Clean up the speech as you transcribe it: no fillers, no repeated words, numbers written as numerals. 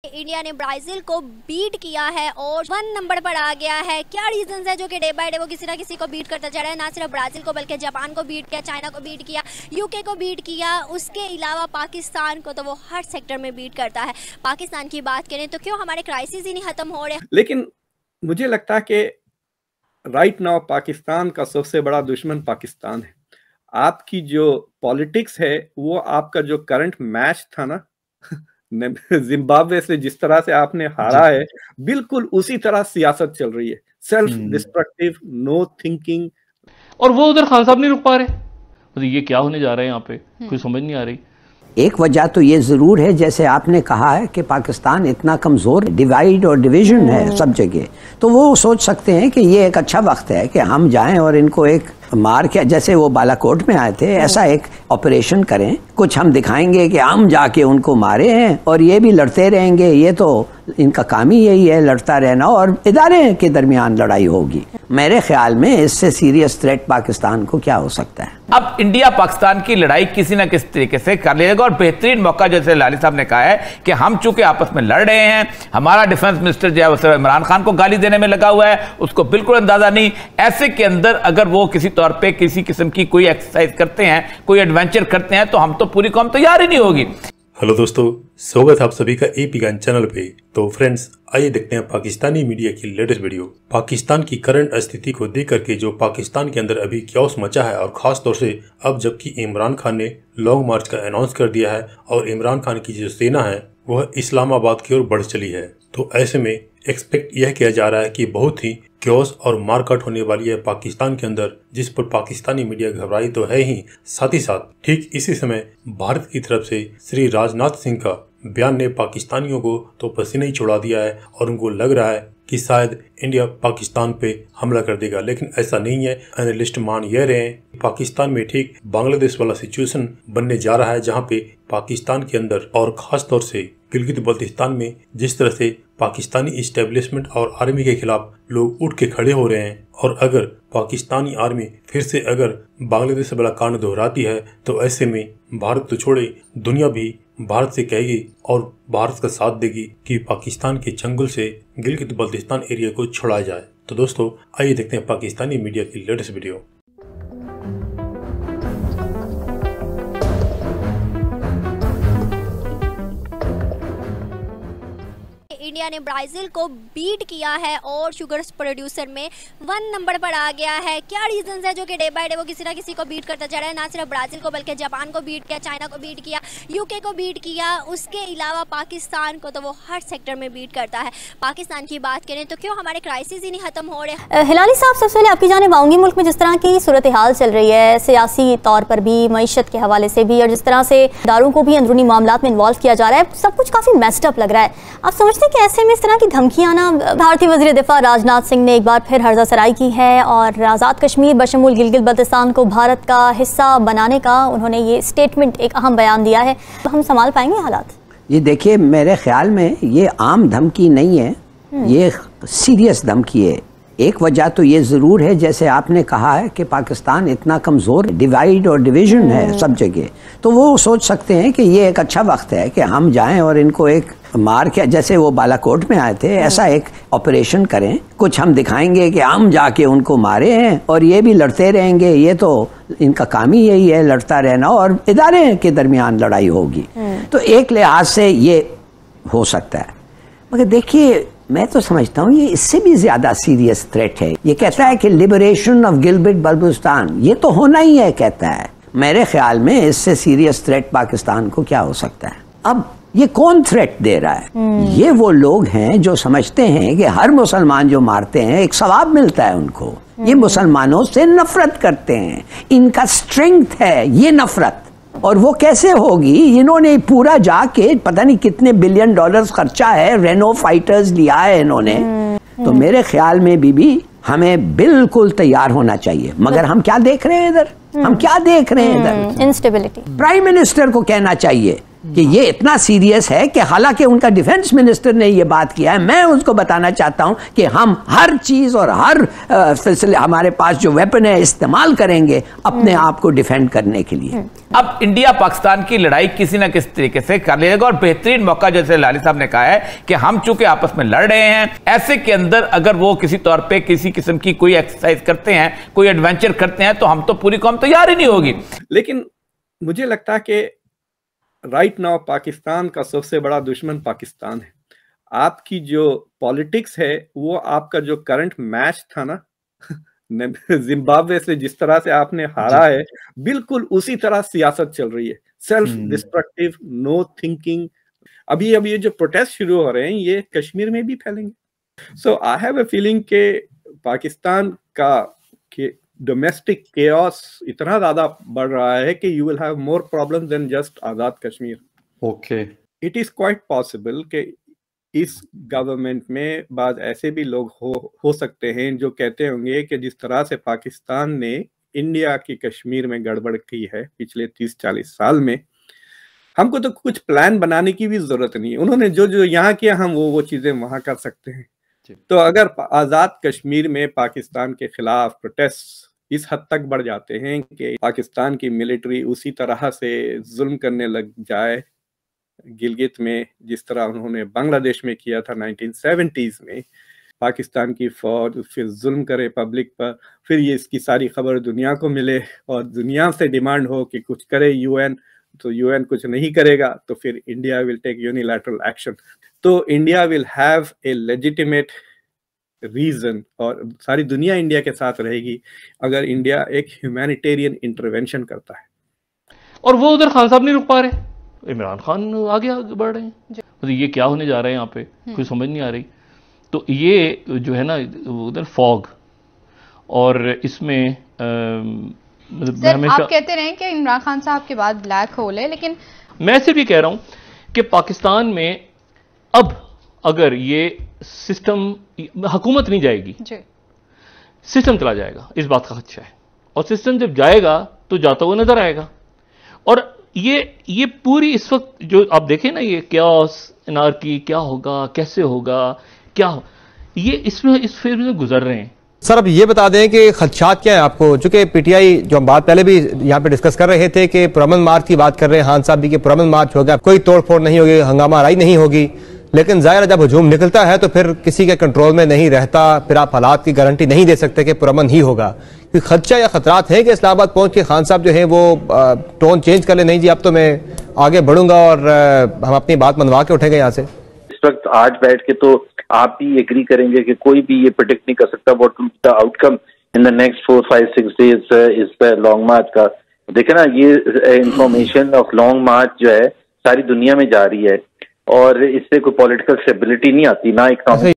India ने Brazil को beat किया है और 1 नंबर पर आ गया है। क्या रीजंस है जो कि डे बाय डे वो किसी ना किसी को बीट करता जा रहा है। ना सिर्फ ब्राजील को बल्कि जापान को बीट किया, चाइना को बीट किया, यूके को बीट किया, उसके अलावा पाकिस्तान को तो वो हर सेक्टर में बीट करता है। पाकिस्तान की बात करें तो क्यों हमारे क्राइसिस ही नहीं खत्म हो रहे। लेकिन मुझे लगता है कि राइट नाउ पाकिस्तान का सबसे बड़ा दुश्मन पाकिस्तान है। आपकी जो पॉलिटिक्स है वो आपका जो करंट मैच था ना जिम्बाब्वे से जिस तरह से आपने हारा है, बिल्कुल उसी तरह सियासत चल रही है, सेल्फ डिस्ट्रक्टिव, नो थिंकिंग। और वो उधर खान साहब नहीं रुक पा रहे। मतलब ये क्या होने जा रहा है यहाँ पे, कोई समझ नहीं आ रही। एक वजह तो ये जरूर है, जैसे आपने कहा है कि पाकिस्तान इतना कमजोर, डिवाइड और डिवीजन है सब जगह, तो वो सोच सकते हैं कि ये एक अच्छा वक्त है कि हम जाएं और इनको एक मार के, जैसे वो बालाकोट में आए थे, ऐसा एक ऑपरेशन करें, कुछ हम दिखाएंगे कि हम जाके उनको मारे हैं और ये भी लड़ते रहेंगे। ये तो इनका काम ही यही है, लड़ता रहना, और इदारे के दरमियान लड़ाई होगी। मेरे ख्याल में इससे सीरियस थ्रेट पाकिस्तान को क्या हो सकता है। अब इंडिया पाकिस्तान की लड़ाई किसी न किसी तरीके से कर लेगा और बेहतरीन मौका, जैसे लाली साहब ने कहा है कि हम चूंकि आपस में लड़ रहे हैं, हमारा डिफेंस मिनिस्टर जो है वो इमरान खान को गाली देने में लगा हुआ है, उसको बिल्कुल अंदाजा नहीं। ऐसे के अंदर अगर वो किसी तौर पे किसी किस्म की कोई एक्सरसाइज करते हैं, कोई एडवेंचर करते हैं, तो हम तो पूरी कौम तैयार ही नहीं होगी। हेलो दोस्तों, स्वागत है आप सभी का एपी ज्ञान चैनल पे। तो फ्रेंड्स, आइए देखते हैं पाकिस्तानी मीडिया की लेटेस्ट वीडियो। पाकिस्तान की करंट स्थिति को देख करके जो पाकिस्तान के अंदर अभी क्योस मचा है, और खास तौर से अब जबकि इमरान खान ने लॉन्ग मार्च का अनाउंस कर दिया है और इमरान खान की जो सेना है वह इस्लामाबाद की ओर बढ़ चली है, तो ऐसे में एक्सपेक्ट यह किया जा रहा है कि बहुत ही क्योस और मारकाट होने वाली है पाकिस्तान के अंदर, जिस पर पाकिस्तानी मीडिया घबराई तो है ही, साथ ही साथ ठीक इसी समय भारत की तरफ से श्री राजनाथ सिंह का बयान ने पाकिस्तानियों को तो पसीना ही छुड़ा दिया है और उनको लग रहा है कि शायद इंडिया पाकिस्तान पे हमला कर देगा। लेकिन ऐसा नहीं है। एनालिस्ट मान यह रहे हैं कि पाकिस्तान में ठीक बांग्लादेश वाला सिचुएशन बनने जा रहा है, जहां पे पाकिस्तान के अंदर और खास तौर से गिलगित बल्तिस्तान में जिस तरह से पाकिस्तानी इस्टेब्लिशमेंट और आर्मी के खिलाफ लोग उठ के खड़े हो रहे हैं, और अगर पाकिस्तानी आर्मी फिर से अगर बांग्लादेश वाला कांड दोहराती है, तो ऐसे में भारत तो छोड़े, दुनिया भी भारत से कहेगी और भारत का साथ देगी कि पाकिस्तान के जंगल से गिलगित बल्तिस्तान एरिया को छुड़ाया जाए। तो दोस्तों, आइए देखते हैं पाकिस्तानी मीडिया की लेटेस्ट वीडियो। इंडिया ने ब्राजील को बीट किया है और शुगर प्रोड्यूसर में 1 नंबर पर आ गया है। क्या रीजंस है जो कि डे बाय डे वो किसी ना किसी को बीट करता जा रहा है। ना सिर्फ ब्राजील को बल्कि जापान को बीट किया, चाइना को बीट किया, यूके को बीट किया, उसके अलावा पाकिस्तान को तो वो हर सेक्टर में बीट करता है। पाकिस्तान की बात करें तो क्यों हमारे क्राइसिस ही नहीं खत्म हो रहे। हिलाली साहब, सबसे पहले आपकी जानिब आऊंगी। मुल्क में जिस तरह की सूरत हाल चल रही है, सियासी तौर पर भी, मईशत के हवाले से भी, और जिस तरह से दारों को भी अंदरूनी मामलात में इन्वॉल्व किया जा रहा है, सब कुछ काफी मेस्ड अप लग रहा है। आप समझते हैं कि ऐसे में इस तरह की धमकियां ना, भारतीय वज़ीर दिफा राजनाथ सिंह ने एक बार फिर हर्जा सराई की है और आज़ाद कश्मीर बशमूल गिलगित बल्तिस्तान को भारत का हिस्सा बनाने का उन्होंने ये स्टेटमेंट, एक अहम बयान दिया है। तो हम संभाल पाएंगे हालात? ये देखिए, मेरे ख्याल में ये आम धमकी नहीं है, ये सीरियस धमकी है। एक वजह तो ये जरूर है, जैसे आपने कहा है कि पाकिस्तान इतना कमजोर, डिवाइड और डिवीजन है सब जगह, तो वो सोच सकते हैं कि ये एक अच्छा वक्त है कि हम जाएं और इनको एक मार के, जैसे वो बालाकोट में आए थे, ऐसा एक ऑपरेशन करें, कुछ हम दिखाएंगे कि हम जाके उनको मारे हैं और ये भी लड़ते रहेंगे। ये तो इनका काम ही यही है, लड़ता रहना, और इदारे के दरमियान लड़ाई होगी। तो एक लिहाज से ये हो सकता है, मगर देखिए, मैं तो समझता हूँ ये इससे भी ज्यादा सीरियस थ्रेट है। ये कहता है कि लिबरेशन ऑफ गिलगित बल्तिस्तान, ये तो होना ही है, कहता है। मेरे ख्याल में इससे सीरियस थ्रेट पाकिस्तान को क्या हो सकता है। अब ये कौन थ्रेट दे रहा है? ये वो लोग हैं जो समझते हैं कि हर मुसलमान जो मारते हैं एक सवाब मिलता है उनको। ये मुसलमानों से नफरत करते हैं, इनका स्ट्रेंथ है ये नफरत। और वो कैसे होगी? इन्होंने पूरा जाके पता नहीं कितने बिलियन डॉलर्स खर्चा है, रेनो फाइटर्स लिया है इन्होंने। तो मेरे ख्याल में बीबी, हमें बिल्कुल तैयार होना चाहिए। मगर हम क्या देख रहे हैं इधर? हम क्या देख रहे हैं इधर? इंस्टेबिलिटी। प्राइम मिनिस्टर को कहना चाहिए कि ये इतना सीरियस है कि हालांकि उनका डिफेंस मिनिस्टर ने ये बात किया है, मैं उसको बताना चाहता हूं कि हम हर चीज और हर फैसिलिटी हमारे पास जो वेपन है इस्तेमाल करेंगे अपने आप को डिफेंड करने के लिए। अब इंडिया पाकिस्तान की लड़ाई किसी ना किसी तरीके से कर लेगा और बेहतरीन मौका जैसे लाली साहब ने कहा है कि हम चूंकि आपस में लड़ रहे हैं, ऐसे के अंदर अगर वो किसी तौर पे किसी किस्म की कोई एक्सरसाइज करते हैं, कोई एडवेंचर करते हैं, तो हम तो पूरी कौम तैयार ही नहीं होगी। लेकिन मुझे लगता है कि राइट नाउ पाकिस्तान का सबसे बड़ा दुश्मन पाकिस्तान है। आपकी जो पॉलिटिक्स है वो आपका जो करंट मैच था ना जिम्बाब्वे से जिस तरह से आपने हारा है, बिल्कुल उसी तरह सियासत चल रही है, सेल्फ डिस्ट्रक्टिव, नो थिंकिंग। अभी ये जो प्रोटेस्ट शुरू हो रहे हैं ये कश्मीर में भी फैलेंगे। सो आई हैव अ फीलिंग के पाकिस्तान का डोमेस्टिक केओस इतना ज्यादा बढ़ रहा है कि you will have more problems than just Azad Kashmir. Okay, it is quite possible कि इस गवर्नमेंट में बाद ऐसे भी लोग हो सकते हैं जो कहते होंगे कि जिस तरह से पाकिस्तान ने इंडिया की कश्मीर में गड़बड़ की है पिछले 30-40 साल में, हमको तो कुछ प्लान बनाने की भी जरूरत नहीं है। उन्होंने जो जो यहाँ किया हम वो चीजें वहां कर सकते हैं। तो अगर आजाद कश्मीर में पाकिस्तान के खिलाफ प्रोटेस्ट इस हद तक बढ़ जाते हैं कि पाकिस्तान की मिलिट्री उसी तरह से जुल्म करने लग जाए गिलगित में जिस तरह उन्होंने बांग्लादेश में किया था 1970s में, पाकिस्तान की फौज फिर जुल्म करे पब्लिक पर, फिर ये इसकी सारी खबर दुनिया को मिले और दुनिया से डिमांड हो कि कुछ करे यूएन, तो यूएन कुछ नहीं करेगा तो फिर India will take unilateral action. तो India will have a legitimate reason और सारी दुनिया इंडिया के साथ रहेगी अगर इंडिया एक ह्यूमैनिटेरियन इंटरवेंशन करता है। और वो उधर खान साहब नहीं रुक पा रहे, इमरान खान आगे बढ़ रहे हैं। मतलब ये क्या होने जा रहा है यहाँ पे, कोई समझ नहीं आ रही। तो ये जो है ना उधर फॉग और इसमें मतलब आप कहते रहे कि इमरान खान साहब के बाद ब्लैक होल है, लेकिन मैं सिर्फ ये कह रहा हूं कि पाकिस्तान में अब अगर ये सिस्टम हुकूमत नहीं जाएगी, सिस्टम चला जाएगा, इस बात का खदशा है। और सिस्टम जब जाएगा तो जाता हुआ नजर आएगा। और ये पूरी इस वक्त जो आप देखें ना, ये क्यास एनार्की क्या होगा, कैसे होगा, क्या हो, ये इसमें इस फेज में गुजर रहे हैं। सर अब ये बता दें कि खदशात क्या है आपको, चूंकि पीटीआई जो हम बात पहले भी यहाँ पे डिस्कस कर रहे थे कि पुरअमन मार्च की बात कर रहे हैं, खान साहब भी कि पुरअमन मार्च होगा, कोई तोड़फोड़ नहीं होगी, हंगामा आराई नहीं होगी, लेकिन जाहिर जब हजूम निकलता है तो फिर किसी के कंट्रोल में नहीं रहता, फिर आप हालात की गारंटी नहीं दे सकते कि पुरअमन ही होगा। कोई खदशा या खतरात है कि इस्लामाबाद पहुंच के खान साहब जो है वो टोन चेंज कर ले, नहीं जी अब तो मैं आगे बढ़ूंगा और हम अपनी बात मनवा के उठेंगे यहाँ से? इस वक्त आज बैठ के तो आप भी एग्री करेंगे कि कोई भी ये प्रेडिक्ट नहीं कर सकता what will be the outcome in the next 4-5-6 days इस लॉन्ग मार्च का। देखे ना, ये इंफॉर्मेशन ऑफ लॉन्ग मार्च जो है सारी दुनिया में जा रही है और इससे कोई पॉलिटिकल स्टेबिलिटी नहीं आती, ना इकोनॉमिक